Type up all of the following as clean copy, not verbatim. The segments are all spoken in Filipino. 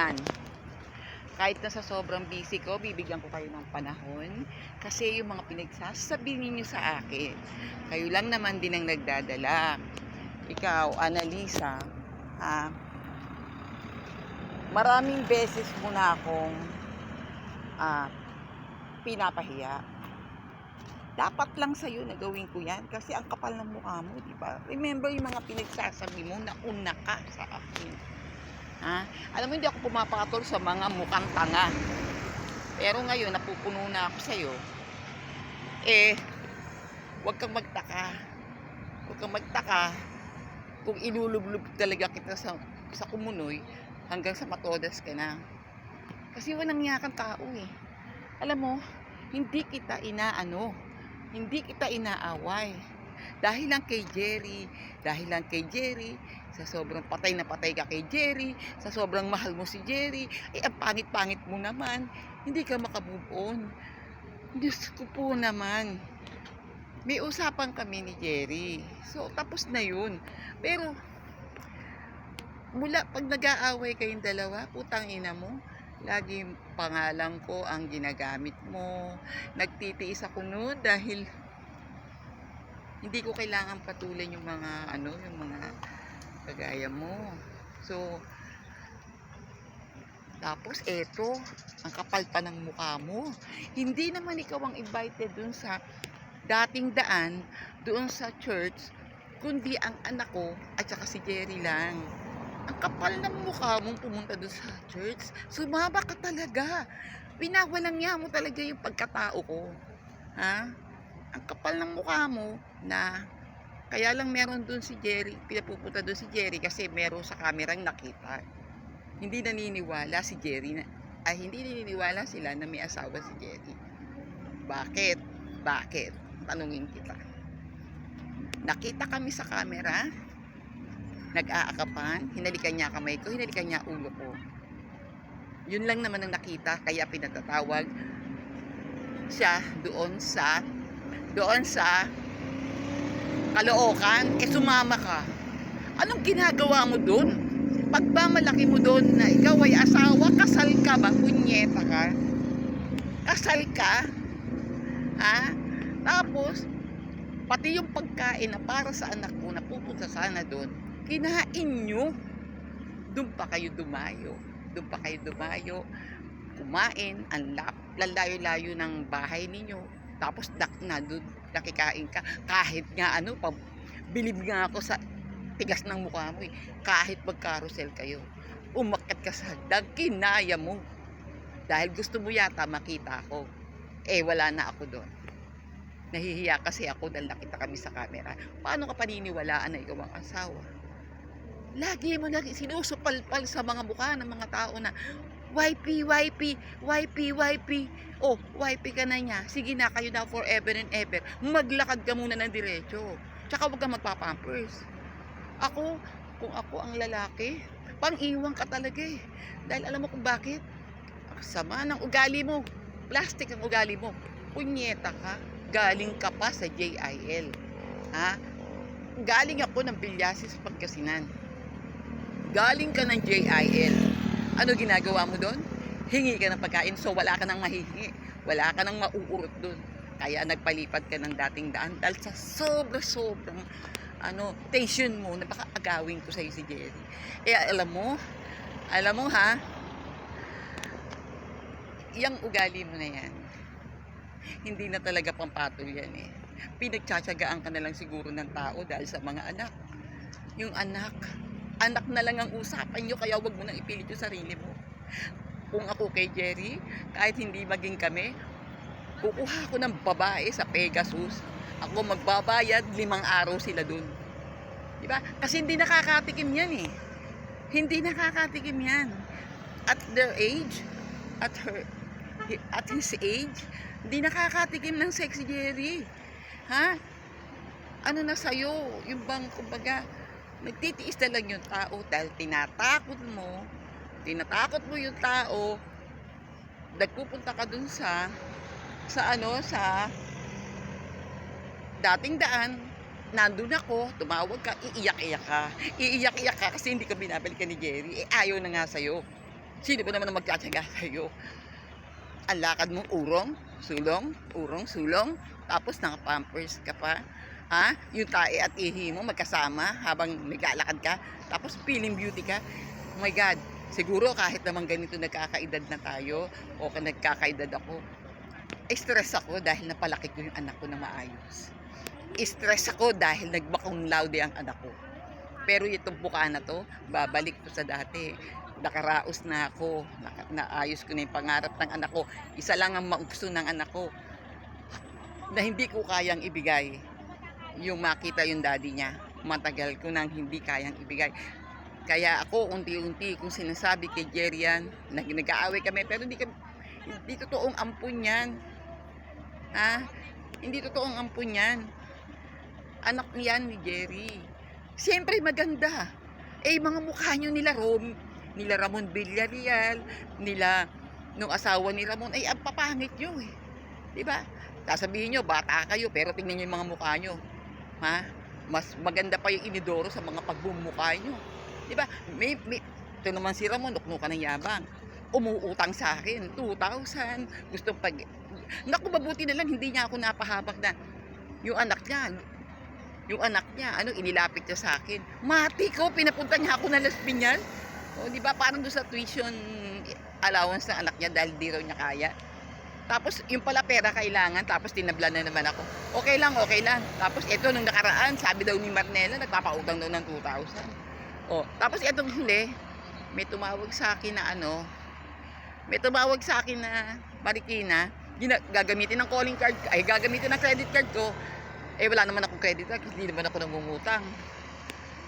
Yan. Kahit na sa sobrang busy ko, bibigyan ko kayo ng panahon. Kasi yung mga pinagsasabi ninyo sa akin, kayo lang naman din ang nagdadala. Ikaw, Annalisa, ha? Maraming beses mo na akong pinapahiya. Dapat lang sa'yo na gawin ko yan kasi ang kapal ng mukha mo, di ba? Remember yung mga pinagsasabi mo na una ka sa akin. Ha? Alam mo, hindi ako pumapakatol sa mga mukhang tanga. Pero ngayon, napupuno na ako sa'yo. Huwag kang magtaka. Huwag kang magtaka kung ilulublub talaga kita sa kumunoy hanggang sa matodas ka na. Kasi walang yakang tao eh. Alam mo, hindi kita inaaway. Dahil lang kay Jerry, sa sobrang patay na patay ka kay Jerry, sa sobrang mahal mo si Jerry, ang pangit-pangit mo naman, hindi ka makamove on. Diyos ko po naman. May usapan kami ni Jerry. So, tapos na yun. Pero, mula pag nag-aaway kayong dalawa, putang ina mo, lagi pangalan ko ang ginagamit mo. Nagtitiis ako noon dahil hindi ko kailangan patulan yung mga yung mga kagaya mo. So, tapos eto, ang kapal pa ng mukha mo. Hindi naman ikaw ang invited dun sa dating daan, doon sa church, kundi ang anak ko at saka si Jerry lang. Ang kapal ng mukha mong pumunta doon sa church. Sumama ka talaga. Pinawalang niya mo talaga yung pagkatao ko. Ha? Ang kapal ng mukha mo na kaya lang meron doon si Jerry, pinapupunta doon si Jerry kasi meron sa kamerang nakita. Hindi naniniwala si Jerry hindi naniniwala sila na may asawa si Jerry. Bakit? Bakit? Tanungin kita. Nakita kami sa camera, nag-aakapan, hinalikan niya kamay ko, hinalikan niya ulo ko. Yun lang naman ang nakita, kaya pinatatawag siya doon sa Caloocan. Sumama ka. Anong ginagawa mo doon? Pagmamalaki mo doon na ikaw ay asawa, kasal ka ba? Punyeta ka? Kasal ka? Ha? Tapos, pati yung pagkain na para sa anak ko na pupunta sana doon, kinain nyo. Doon pa kayo dumayo. Kumain, ang layo-layo ng bahay ninyo. Tapos doon nakikain ka. Kahit nga bilib nga ako sa tigas ng mukha mo eh. Kahit mag-carousel kayo, umakyat ka sa hagdan, kinaya mo. Dahil gusto mo yata makita ako. Wala na ako doon. Nahihiya kasi ako dahil nakita kami sa camera. Paano ka paniniwalaan na ikaw ang asawa? Lagi sinusupalpal sa mga mukha ng mga tao na YP. Oh, YP ka na niya. Sige na, kayo na forever and ever. Maglakad ka muna ng diretso. Tsaka huwag kang magpapampers. Kung ako ang lalaki, pang-iwan ka talaga eh. Dahil alam mo kung bakit? Sama ng ugali mo. Plastic ang ugali mo. Punyeta ka. Galing ka pa sa JIL. Ha? Galing ako ng Bilyasis Pagkasinan. Galing ka ng JIL. Ano ginagawa mo doon? Hingi ka ng pagkain, so wala ka nang mahihingi. Wala ka nang mauurot doon. Kaya nagpalipat ka ng dating daan dahil sa sobrang tension mo na baka agawin ko sa'yo si Jerry. Alam mo ha, yung ugali mo na yan, hindi na talaga pampatol yan eh. Pinagtsatsagaan ka na lang siguro ng tao dahil sa mga anak. Yung anak na lang ang usapan nyo, kaya wag mo nang ipilit yung sarili mo. Kung ako kay Jerry, kahit hindi maging kami, kukuha ako ng babae sa Pegasus. Ako magbabayad, 5 araw sila dun. Diba? Kasi hindi nakakatikim yan eh. Hindi nakakatikim yan. At their age, at his age, hindi nakakatikim ng sexy Jerry. Ha? Ano na sa'yo? Yung bang, kumbaga, nagtitiis na lang yung tao dahil tinatakot mo yung tao, nagpupunta ka dun sa dating daan, nandun ako, tumawag ka, iiyak-iyak ka kasi hindi ka binabalikan ni Jerry, ayaw na nga sa'yo. Sino ba naman ang magtsatsaga sa'yo? Ang lakad mo, urong, sulong, tapos naka-pampers ka pa. Ha? Yung tae at ihi mo magkasama habang naglalakad ka, tapos feeling beauty ka. Oh my God, siguro kahit naman ganito nagkakaedad na tayo, o nagkakaedad ako, stress ako dahil napalaki ko yung anak ko na maayos. Stress ako dahil nagbakong laude ang anak ko. Pero itong buka na to, babalik ko sa dati. Nakaraos na ako, naayos ko na yung pangarap ng anak ko. Isa lang ang maupso ng anak ko na hindi ko kayang ibigay. Yung makita yung daddy niya, matagal ko nang hindi kayang ibigay. Kaya ako unti-unti kung sinasabi kay Jerry yan, nag-aaway kami, pero hindi totoong ampun yan. Ha? Hindi totoong ampun yan. Anak niyan ni Jerry. Siyempre maganda. Mga mukha nyo nila Ramon Villarreal, nung asawa ni Ramon, ang papangit nyo eh. Diba? Sasabihin nyo, bata kayo, pero tingnan nyo yung mga mukha nyo. Ha? Mas maganda pa yung inidoro sa mga pagbumukha nyo. Diba? Ito naman si Ramon, nuknukan ng yabang. Umuutang sa akin, 2,000. Naku, mabuti na lang, hindi niya ako napahabak na yung anak niya, inilapit niya sa akin. Mati ko, pinapunta niya ako na Las Piñas. O, di ba, parang doon sa tuition allowance ng anak niya dahil di raw niya kaya. Tapos, yung pala pera kailangan, tapos tinabla na naman ako. Okay lang. Tapos, ito, nung nakaraan, sabi daw ni Marnela, nagpapautang daw ng 2,000. O, tapos, itong huli, may tumawag sa akin na Marikina, gagamitin ng calling card, gagamitin ng credit card ko. Wala naman akong credit card, hindi naman ako nangungutang.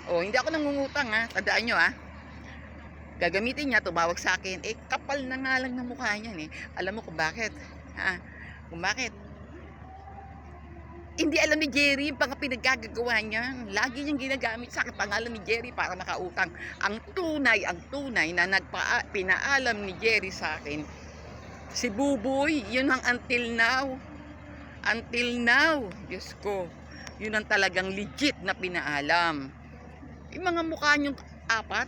Hindi ako nangungutang ha, tandaan nyo ha. Gagamitin niya, tumawag sa akin, kapal na nga lang ng mukha niyan eh. Alam mo kung bakit? Ha? Kung bakit? Hindi alam ni Jerry yung pinagkagagawa niya. Lagi niyang ginagamit sa pangalan ni Jerry para makautang. Ang tunay na pinaalam ni Jerry sa akin, si Buboy, yun ang until now, Diyos ko, yun ang talagang legit na pinaalam. Yung mga mukha niyong apat,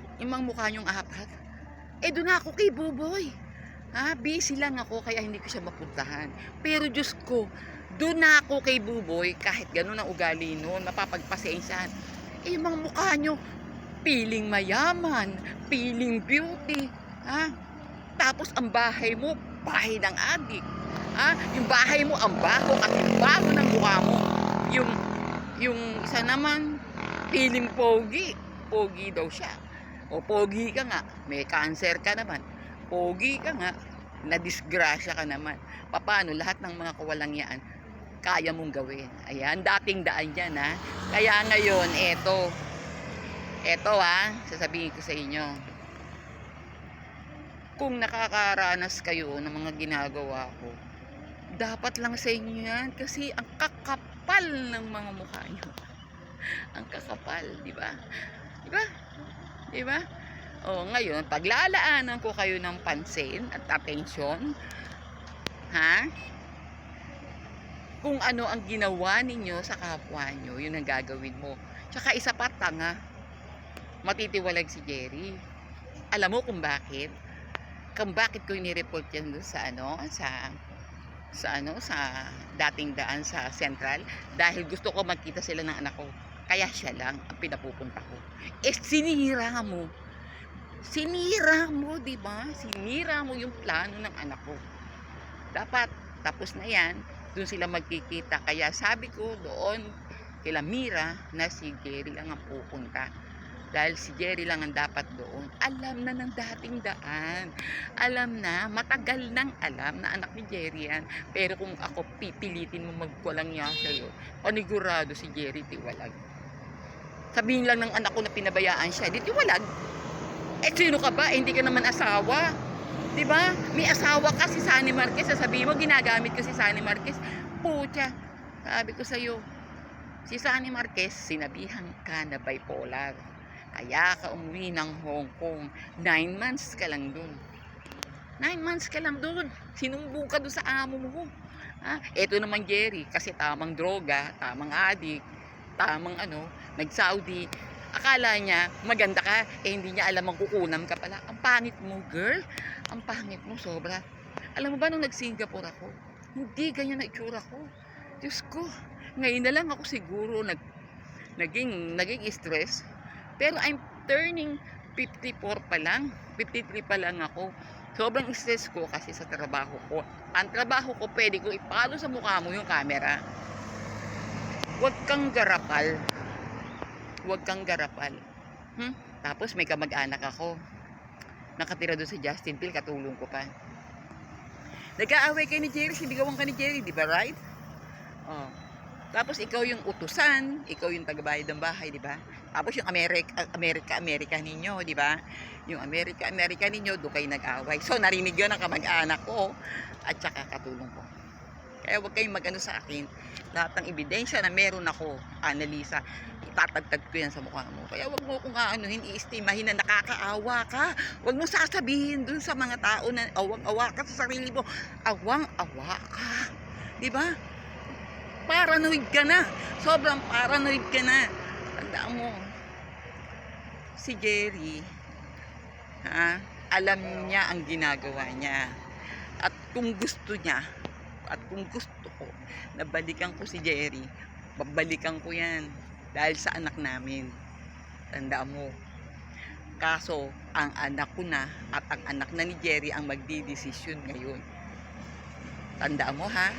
doon ako kay Buboy. Busy lang ako, kaya hindi ko siya mapuntahan. Pero Diyos ko, doon ako kay Buboy, kahit ganun ang ugali noon, mapapagpasensyahan. Yung mga mukha niyo, piling mayaman, piling beauty. Tapos ang bahay mo, bahay ng adik. Yung bahay mo, ang baho at yung baho ng mukha mo. Yung isa naman, piling pogi daw siya. Pogi ka nga, may cancer ka naman. Pogi ka nga, nadisgrasya ka naman. Paano lahat ng mga kawalangyaan kaya mong gawin? Ayan, dating daan yan ha. Kaya ngayon, eto sasabihin ko sa inyo. Kung nakakaranas kayo ng mga ginagawa ko, dapat lang sa inyo yan kasi ang kakapal ng mga mukha nyo. Ang kakapal, di ba? Ngayon, paglalaanan ko kayo ng pansin at atensyon, kung ano ang ginawa ninyo sa kapwa nyo, yun ang gagawin mo. Tsaka isa pa, tanga, matitiwalag si Jerry. Alam mo kung bakit? Kung bakit ko inireport yan doon sa dating daan sa Central, dahil gusto ko magkita sila ng anak ko. Kaya siya lang ang pinapupunta ko. Sinira mo, di ba? Sinira mo yung plano ng anak ko. Dapat tapos na yan, doon sila magkikita. Kaya sabi ko doon kila Mira na si Jerry lang ang pupunta. Dahil si Jerry lang ang dapat doon. Alam na ng dating daan. Alam na, matagal nang alam na anak ni Jerry yan. Pero kung ako pipilitin mo magkulang niya sa'yo, panigurado si Jerry tiwalag. Sabihin lang ng anak ko na pinabayaan siya, di tiwalag. Sino ka ba? Hindi ka naman asawa. Diba? May asawa ka si Sunny Marquez. Sasabihin mo, ginagamit ko si Sunny Marquez. Pucha, sabi ko sa'yo, si Sunny Marquez, sinabihan ka na bipolar. Kaya ka umuwi ng Hong Kong. 9 months ka lang dun. 9 months ka lang dun. Sinumbong ka dun sa amo mo. Eto naman Jerry, kasi tamang droga, tamang adik, tamang nag-Saudi. Akala niya, maganda ka, hindi niya alam ang kukunam ka pala. Ang pangit mo, girl. Ang pangit mo, sobra. Alam mo ba, nung nag-Singapore ako, hindi ganyan na itsura ko. Diyos ko, ngayon na lang ako siguro naging stress. Pero I'm turning 54 pa lang. 53 pa lang ako. Sobrang stress ko kasi sa trabaho ko. Ang trabaho ko, pwede ko ipalo sa mukha mo yung camera. Huwag kang garapal. Huwag kang garapal. Tapos may kamag-anak ako. Nakatira doon sa Justinville, katulong ko pa. Nag-aaway kayo ni Jerry, sinigawan ka ni Jerry, di ba, right? Oh. Tapos ikaw yung utusan, ikaw yung tagabayad ng bahay, di ba? Tapos yung Amerika ninyo, di ba? Yung Amerika ninyo, doon kayo nag-away. So narinig yun ang kamag-anak ko at saka katulong ko. Kaya huwag kayong mag-ano sa akin. Lahat ng ebidensya na meron ako, Annalisa, itatagtag ko yan sa mukha mo. Kaya huwag mo kung aanuhin, iistimahin na nakakaawa ka. Huwag mo sasabihin dun sa mga tao na awang-awa ka sa sarili mo. Awang-awa ka. Di ba? Paranoid ka na. Sobrang paranoid ka na. Tandaan mo, si Jerry, alam niya ang ginagawa niya. At kung gusto niya, at kung gusto ko na balikan ko si Jerry, babalikan ko yan dahil sa anak namin. Tandaan mo. Kaso, ang anak ko na at ang anak na ni Jerry ang magdidesisyon ngayon. Tandaan mo, ha?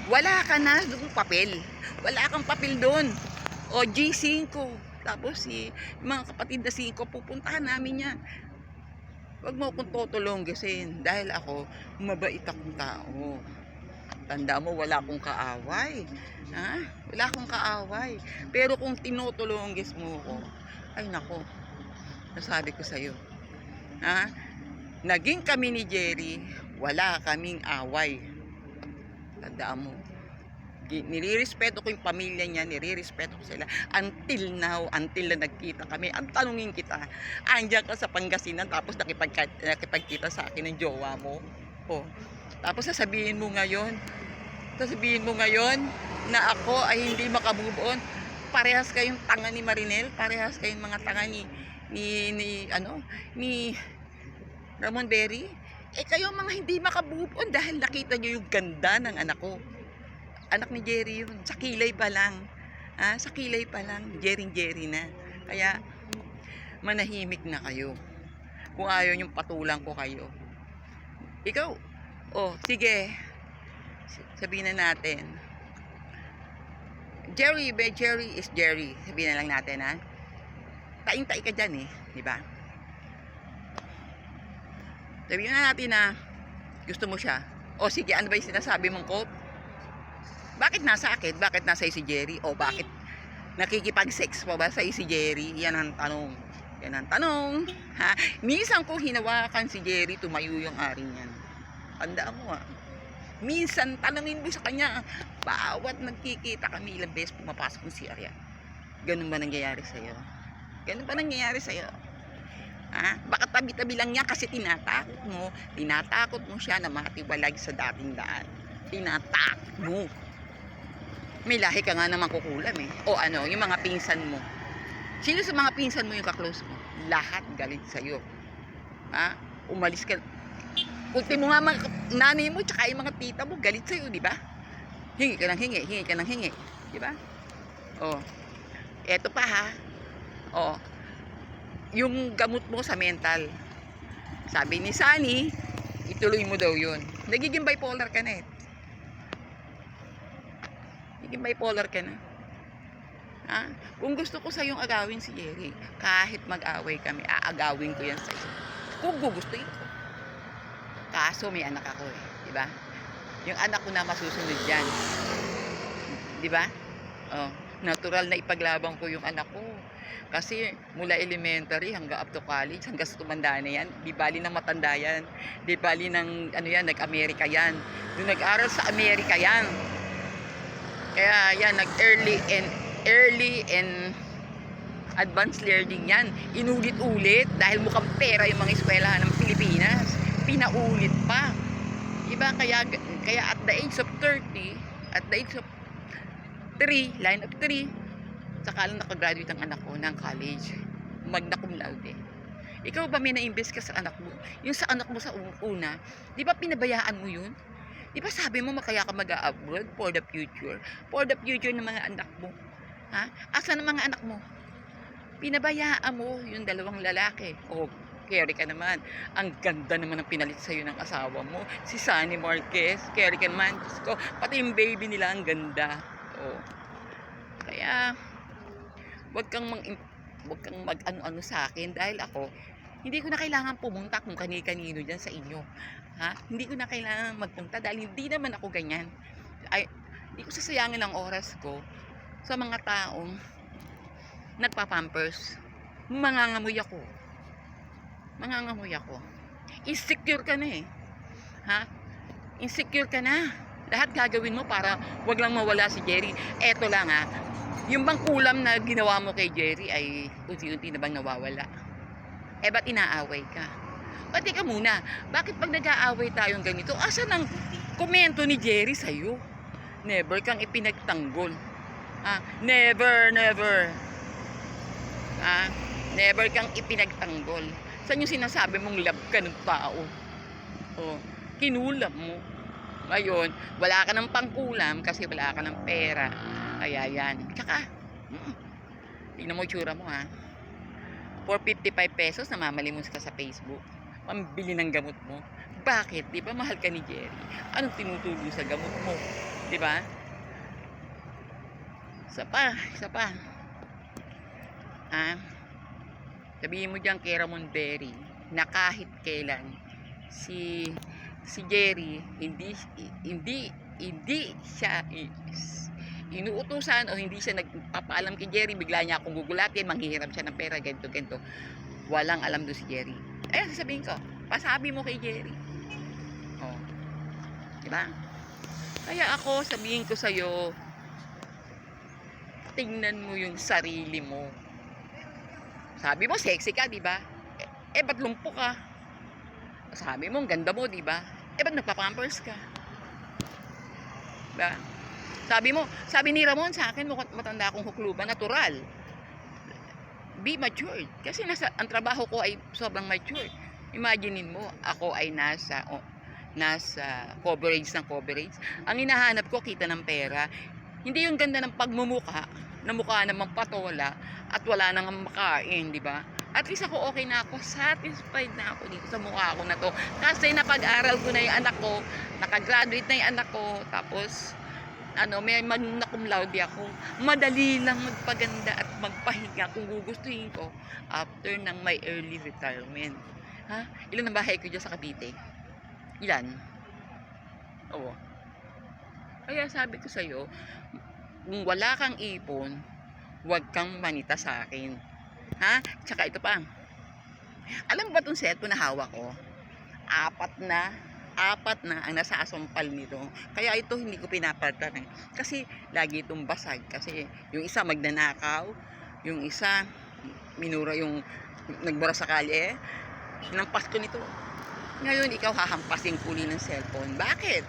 Wala ka na doon papel. Wala kang papel doon. O G5. Tapos mga kapatid na 5, pupuntahan namin yan. Huwag mo akong tutulonggasin dahil ako, mabait akong tao. Tanda mo, wala akong kaaway. Wala akong kaaway. Pero kung tinutulonggis mo ko, ay nako, nasabi ko sa'yo. Naging kami ni Jerry, wala kaming away. Tandaan mo, nilirespeto ko yung pamilya niya, nilirespeto ko sila until now, until na nagkita kami. Ang tanungin kita, andyan ka sa Pangasinan tapos nakipagkita sa akin ng jowa mo. Tapos sasabihin mo ngayon na ako ay hindi makamove on. Parehas kayong tanga ni Marinel, parehas kayong mga tanga ni Ramon Berry. Kayo mga hindi makamove on dahil nakita nyo yung ganda ng anak ko. Anak ni Jerry yun, sa kilay pa lang. Sa kilay pa lang, Jerry na. Kaya, manahimik na kayo. Kung ayaw yung patulang ko kayo. Ikaw, sige. Sabihin na natin. Jerry is Jerry. Sabihin na lang natin, Taing-tai ka dyan, di ba? Sabihin na natin na gusto mo siya. Sige, ano ba yung sinasabi mong quote? Bakit nasa akin? Bakit nasa si Jerry? Bakit nakikipag-sex pa ba sa si Jerry? Yan ang tanong. Minsan kung hinawakan si Jerry, tumayo yung ari niyan. Tandaan mo, Minsan, tanongin mo sa kanya, bawat nagkikita kami, ilang beses pumapasok ng CR yan. Ganun ba nangyayari sa'yo? Baka tabi-tabi lang niya kasi tinatakot mo siya na matiwalag sa dating daan. Tinatakot mo. May lahi ka nga naman kukulam yung mga pinsan mo. Sino sa mga pinsan mo yung kaklose mo? Lahat galit sa'yo. Umalis ka. Kunti mo nga mga nanay mo tsaka yung mga tita mo galit sa'yo, di ba? Hingi ka ng hingi. Di ba? Eto pa yung gamot mo sa mental. Sabi ni Sunny, ituloy mo daw yun. Nagiging bipolar ka na Kung gusto ko sa'yong agawin si Jerry, kahit mag-away kami, aagawin ko yan sa'yo. Kung gugustuhin ko. Kaso may anak ako di ba? Yung anak ko na masusunod yan. Di ba? Natural na ipaglaban ko yung anak ko. Kasi mula elementary hanggang up to college, hanggang sa tumanda na yan, di bali ng matanda yan. Di bali ng nag-Amerika yan. Nung nag-aral sa Amerika yan. Kaya yan, nag-early and advanced learning yan. Inulit-ulit dahil mukhang pera yung mga eskwelahan ng Pilipinas. Pinaulit pa. Diba? Kaya at the age of 30, at the age of 3, line of 3, Saka lang nakagraduate ang anak ko ng college. Magna cum laude. Ikaw ba may na-invest ka sa anak mo? Yung sa anak mo sa una, di ba pinabayaan mo yun? Di ba sabi mo kaya ka mag-abroad for the future? For the future ng mga anak mo. Ha? Asan ang mga anak mo? Pinabayaan mo yung dalawang lalaki. O, carry ka naman. Ang ganda naman ng pinalit sa'yo ng asawa mo. Si Sunny Marquez. Carry ka naman. Diyos ko, pati yung baby nila ang ganda. O. Kaya, wag kang mag-ano-ano sa akin dahil ako, hindi ko na kailangan pumunta kung kani-kanino dyan sa inyo. Ha? Hindi ko na kailangan magpunta dahil hindi naman ako ganyan. Ay, hindi ko sasayangin ang oras ko sa mga taong nagpapampers. Mangangamoy ako. Insecure ka na eh. Ha? Insecure ka na. Lahat gagawin mo para wag lang mawala si Jerry. Eto lang ha. Yung bang ulam na ginawa mo kay Jerry ay unti-unti na bang nawawala? Eh ba't inaaway ka? O teka muna, bakit pag nag-aaway tayong ganito, asan ang komento ni Jerry sa'yo? Never kang ipinagtanggol. Never. Never kang ipinagtanggol. Saan yung sinasabi mong love ka ng tao? Kinulam mo. Ngayon, wala ka ng pangkulam kasi wala ka ng pera. Kaya yan. Tsaka, tingnan mo yung tsura mo ha. For 55 pesos, namamalimos ka sa Facebook. Pambili ng gamot mo. Bakit? Di ba mahal ka ni Jerry? Anong tinutulong sa gamot mo? Di ba? Isa pa. Sabihin mo dyan kay Ramon Berry na kahit kailan si Jerry hindi siya inuutusan o hindi siya nagpapaalam kay Jerry, bigla niya akong gugulatin, manghihiram siya ng pera, ganito. Walang alam doon si Jerry. Ayun, sasabihin ko, pasabi mo kay Jerry. Diba? Kaya ako, sabihin ko sa'yo, tingnan mo yung sarili mo. Sabi mo, sexy ka, diba? Ba't lumpo ka? Sabi mo, ang ganda mo, diba? Ba't nagpapampers ka? Diba? Sabi ni Ramon sa akin, matanda akong hukluban, natural. Be matured. Kasi ang trabaho ko ay sobrang matured. Imaginein mo, ako ay nasa coverage. Ang hinahanap ko, kita ng pera. Hindi yung ganda ng pagmumuka, na mukha namang patola, at wala nang makain, di ba? At least ako okay na ako, satisfied na ako dito sa mukha ko na to. Kasi napag-aral ko na yung anak ko, nakagraduate na yung anak ko, tapos may magna cum laude ako. Madali lang magpaganda at magpahinga kung gugustuhin ko after ng my early retirement. Ilan ang bahay ko dyan sa Cavite? Ilan? Oo. Kaya sabi ko sa'yo, kung wala kang ipon, huwag kang manita sa akin. Tsaka ito pa. Alam mo ba itong cellphone na hawak ko? Apat na ang nasasampal nito. Kaya ito hindi ko pinapalitan. Kasi lagi itong basag. Kasi yung isa magnanakaw, yung isa minura yung nagbura sa kalye. Hinampas ko nito. Ngayon ikaw hahampasin ko ng cellphone. Bakit?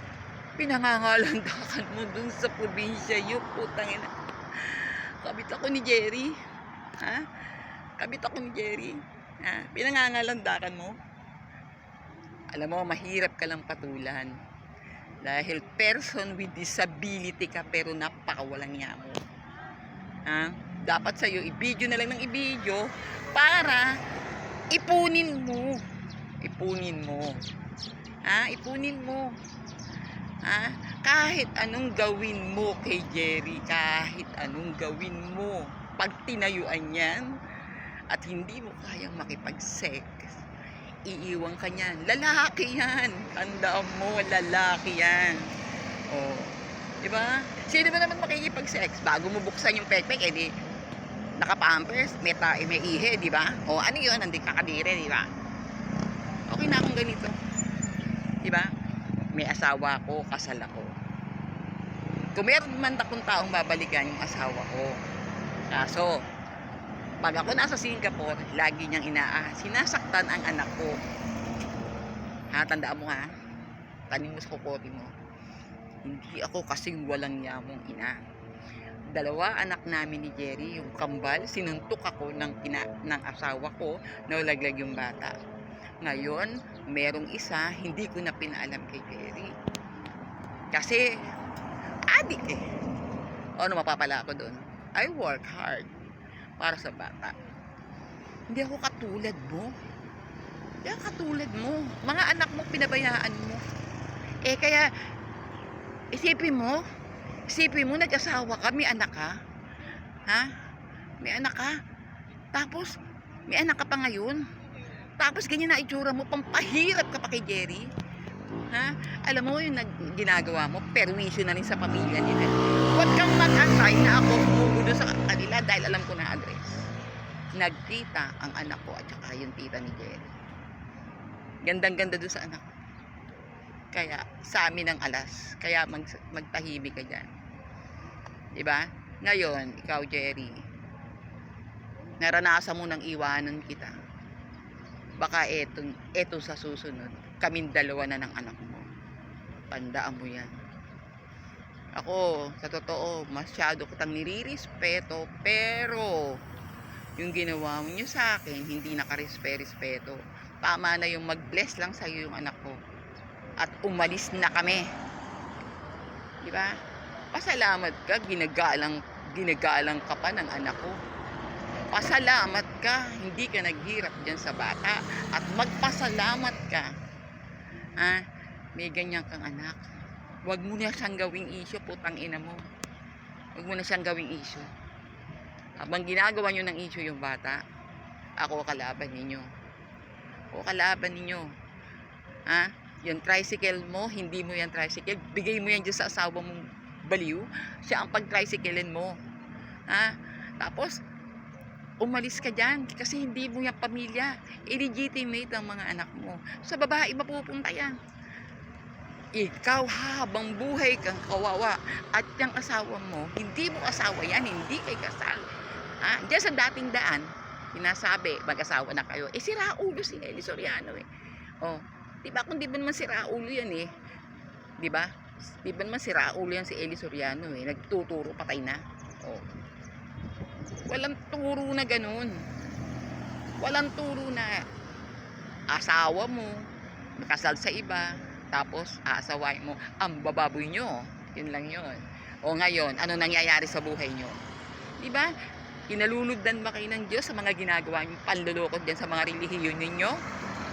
Pinangangalandakan mo dun sa probinsya yun. Putang ina. Kabit ako ni Jerry. Pinangangalandakan mo. Alam mo, mahirap ka lang patulan. Dahil person with disability ka, pero napakawalang niya mo. Dapat sa'yo, i-video na lang ng i-video para ipunin mo. Ipunin mo. Kahit anong gawin mo kay Jerry, pag tinayuan yan, at hindi mo kayang makipag-sex, iiwan ka niyan. Lalaki yan. Tandaan mo, lalaki yan. Diba? Sino ba naman makikipag-sex? Bago mo buksan yung pekpek, edi naka-pampers, may ihe, diba? Ano yun? Hindi kakadire, diba? Okay na akong ganito. Diba? May asawa ko, kasal ako. Kung meron man akong taong babalikan yung asawa ko. Kaso, pag ako nasa Singapore, lagi niyang sinasaktan ang anak ko. Tandaan mo tanim mo sa kukote mo. Hindi ako kasing walang yamong ina. dalawa anak namin ni Jerry, yung kambal, sinuntok ako ng asawa ko, nalaglag yung bata. Ngayon, merong isa, hindi ko na pinaalam kay Jerry. Kasi, adik eh. O, ano mapapala ako doon? I work hard para sa bata. Hindi ako katulad mo. Hindi ako katulad mo. Mga anak mo, pinabayaan mo. Kaya, isipin mo, nag-asawa ka, may anak ka. Ha? May anak ka. Tapos, may anak ka pa ngayon. Tapos, ganyan na itsura mo, pampahirap ka pa kay Jerry. Ha? Alam mo, yung ginagawa mo, perwisyo na rin sa pamilya nila. Huwag kang mag-antay na ako humugulo sa kanila dahil alam ko na address. Nagtita ang anak ko at saka yung tita ni Jerry. Gandang-ganda doon sa anak ko. Kaya, sa amin ang alas. Kaya magtahimik ka dyan. Diba? Ngayon, ikaw Jerry, naranasan mo nang iwanan kita. Baka eto sa susunod, kaming dalawa na ng anak mo. Tandaan mo yan. Ako, sa totoo, masyado kitang nirirespeto, pero yung ginawa mo nyo sa akin, hindi nakarespeto. Tama na yung mag-bless lang sa'yo yung anak ko. At umalis na kami. Di ba? Pasalamat ka, ginagalang ka pa ng anak ko. Pasalamat ka, hindi ka naghirap dyan sa bata. At magpasalamat ka. May ganyan kang anak. Huwag mo na siyang gawing issue, putang ina mo. Huwag mo na siyang gawing issue. Habang ginagawa nyo ng issue yung bata, ako kalaban ninyo. Yung tricycle mo, hindi mo yan tricycle. Bigay mo yan dyan sa asawa mong baliw. Siya ang pag-tricyclein mo. Tapos, umalis ka dyan kasi hindi mo yan pamilya. Illegitimate ang mga anak mo. Sa babae, mapupunta yan. Ikaw habang buhay kang kawawa. At yung asawa mo, hindi mo asawa yan, hindi kay kasal. Diyan sa dating daan, sinasabi, mag-asawa na kayo. Si Raulo si Eli Soriano eh. Diba kung di ba naman si Raulo yan eh. Diba? Di ba naman si Raulo yan si Eli Soriano eh. Nagtuturo, patay na. Walang turo na ganun. Walang turo na asawa mo, nakasal sa iba, tapos aasawain mo, ang bababoy nyo. Yun lang yun. Ngayon, ano nangyayari sa buhay nyo? Diba? Inalulugdan ba kayo ng Diyos sa mga ginagawa nyo, panluloko dyan sa mga relihiyon ninyo?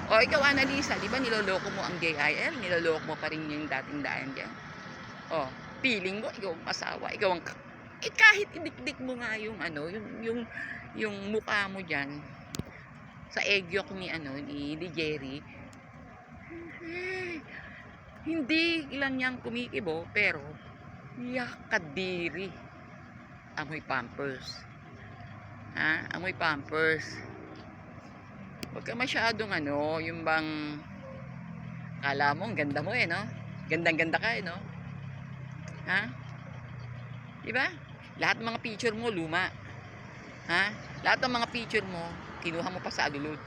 Ikaw Annalisa, di ba niloloko mo ang JIL? Niloloko mo pa rin yung dating daan dyan? Feeling mo, ikaw ang asawa, ikaw ang... kahit idikdik mo nga yung yung mukha mo dyan, sa egg yolk ni Jerry, hindi lang niyang kumikibo, pero yakadiri. Amoy Pampers. Amoy Pampers. Huwag ka masyadong yung bang kala mo, ang ganda mo no? Gandang-ganda ka no? Diba? Lahat ng mga picture mo, luma. Lahat ng mga picture mo, kinuha mo pa sa alulod.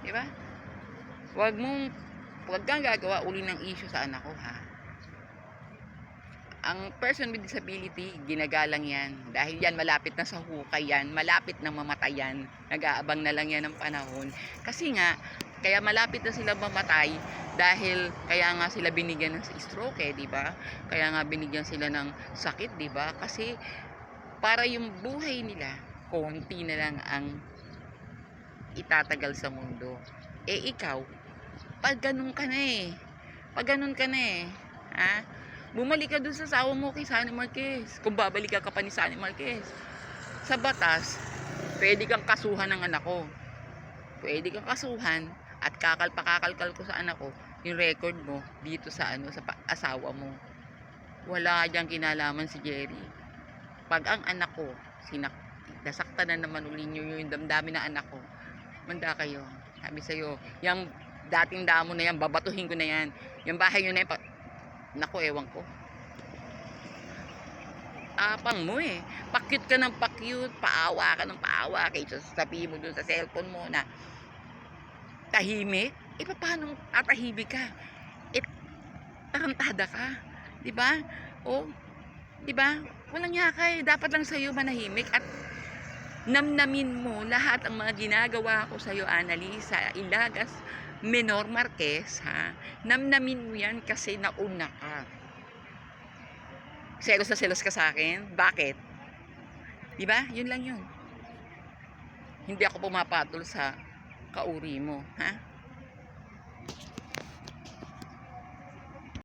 Diba? Huwag kang gagawa uli ng issue sa anak ko, Ang person with disability, ginagalang yan. Dahil yan, malapit na sa hukay yan. Malapit na mamatay yan. Nag-aabang na lang yan ng panahon. Kasi nga, kaya malapit na sila mamatay dahil kaya nga sila binigyan ng stroke, di ba? Kaya nga binigyan sila ng sakit, di ba? Kasi para yung buhay nila, konti na lang ang itatagal sa mundo. Ikaw, pag ganun ka na bumalik ka dun sa asawa mo kay Sunny Marquez. Kung babalik ka pa ni Sunny Marquez. Sa batas, pwede kang kasuhan ng anak ko. Pwede kang kasuhan at kakalkal ko sa anak ko yung record mo dito sa sa asawa mo. Wala diyang kinalaman si Jerry. Pag ang anak ko, nasaktan na naman uli nyo yung damdamin na anak ko, manda kayo. Sabi sa'yo, yung dating damo na yan, babatuhin ko na yan. Yung bahay nyo na yan, naku, ewan ko. Tapang mo Pakyut ka ng pakyut, paawa ka ng paawa. Kaysa sasabihin mo dun sa cellphone mo na tahimik. Paano tatahimik ka? Tarantada ka. Diba? 'Di ba? Walang yakay. Dapat lang sa'yo manahimik at namnamin mo lahat ang mga ginagawa ko sa'yo, Annalisa Ilagas Menor Marquez, ha? Namnamin mo yan kasi nauna ka. Selos na selos ka sa akin? Bakit? 'Di ba? Yun lang yun. Hindi ako pumapatol sa kauri mo, ha?